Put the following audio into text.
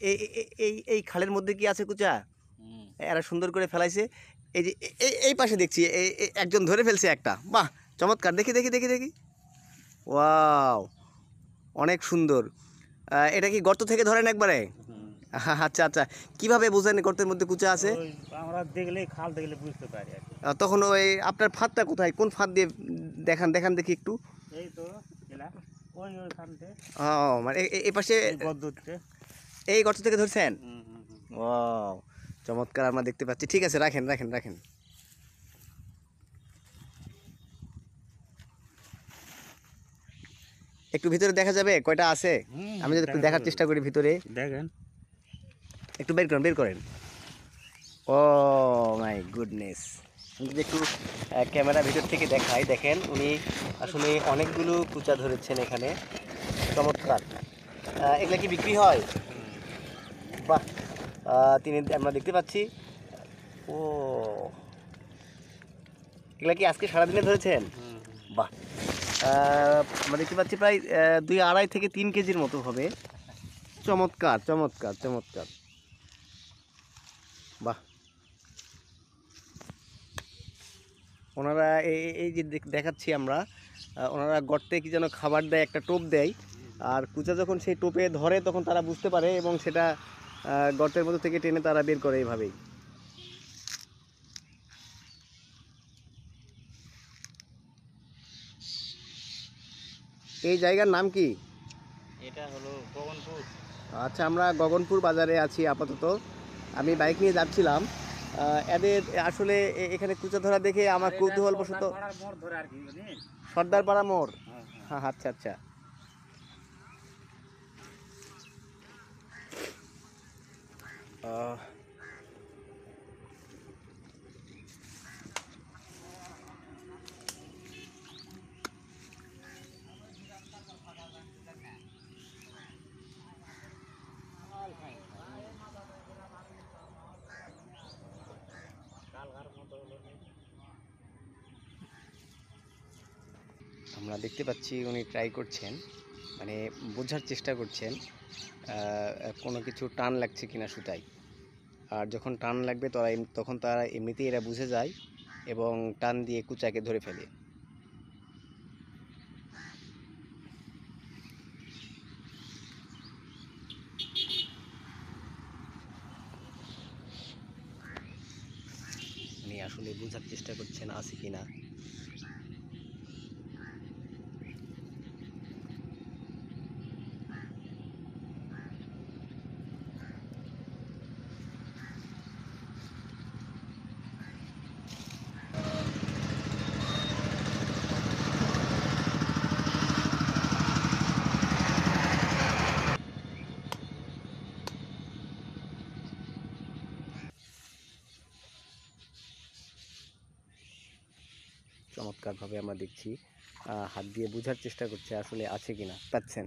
এই এই এই খালের মধ্যে কি আছে কুচা? এরা সুন্দর করে ফেলাইছে। এই যে এই পাশে দেখছি একজন ধরে ফেলছে একটা। বাহ, চমৎকার! দেখি দেখি দেখি দেখি। ওয়াও, অনেক সুন্দর। এটা কি গর্ত থেকে ধরেন একবারে? আচ্ছা আচ্ছা, কিভাবে বোঝেন গর্তের মধ্যে কুচা আছে? আমরা দেখলে, খাল দেখলে বুঝতে পারি আর কি। তখন ওই আপনার ফাঁদটা কোথায়, কোন ফাঁদ দিয়ে দেখান দেখান দেখি একটু। এই তো এলা ওইখানতে ও, মানে এই পাশে গদ্দুরতে। এই গর্ত থেকে ধরছেন? হুম হুম হুম। ও, চমৎকার! আমরা দেখতে পাচ্ছি। ঠিক আছে, রাখেন রাখেন রাখেন। একটু ভিতরে দেখা যাবে কয়টা আছে? আমি যদি একটু দেখার চেষ্টা করি ভিতরে। দেখেন, একটু বের করেন বের করেন। ও মাই গুডনেস! যদি একটু ক্যামেরা ভিতর থেকে দেখাই, দেখেন উনি আসলে অনেকগুলো কুচা ধরেছেন এখানে। চমৎকার! এগুলা কি বিক্রি হয়? বাহ, তিনি আমরা দেখতে পাচ্ছি। ও, এগুলা কি আজকে সারাদিনে ধরেছেন? বাহ, আমরা দেখতে পাচ্ছি প্রায় 2, 2.5 থেকে 3 কেজির মতো হবে। চমৎকার চমৎকার চমৎকার! বাহ, ওনারা এই যে দেখাচ্ছি আমরা, ওনারা গর্তে কি যেন খাবার দেয়, একটা টোপ দেয়। আর কুচা যখন সেই টোপে ধরে তখন তারা বুঝতে পারে এবং সেটা গর্তের মধ্যে থেকে টেনে তারা বের করে এইভাবেই। এই জায়গার নাম কি? এটা হলো গগনপুর। আচ্ছা, আমরা গগনপুর বাজারে আছি আপাতত। আমি বাইক নিয়ে যাচ্ছিলাম। এদের আসলে এখানে কুচা ধরা দেখে আমার কৌতূহলবশত। মোড় ধরে আর কি। সর্দারপাড়া মোড়? হ্যাঁ হ্যাঁ, আচ্ছা আচ্ছা। আহ, আমরা দেখতে পাচ্ছি উনি ট্রাই করছেন, মানে বোঝার চেষ্টা করছেন কোনো কিছু টান লাগছে কিনা সুতায়। আর যখন টান লাগবে তখন তারা এমনিতেই এরা বুঝে যায় এবং টান দিয়ে কুচাকে ধরে ফেলে। উনি আসলে বোঝার চেষ্টা করছেন আছে কিনা। চমৎকারভাবে আমরা দেখছি হাত দিয়ে বোঝার চেষ্টা করছে আসলে আছে কিনা। পাচ্ছেন?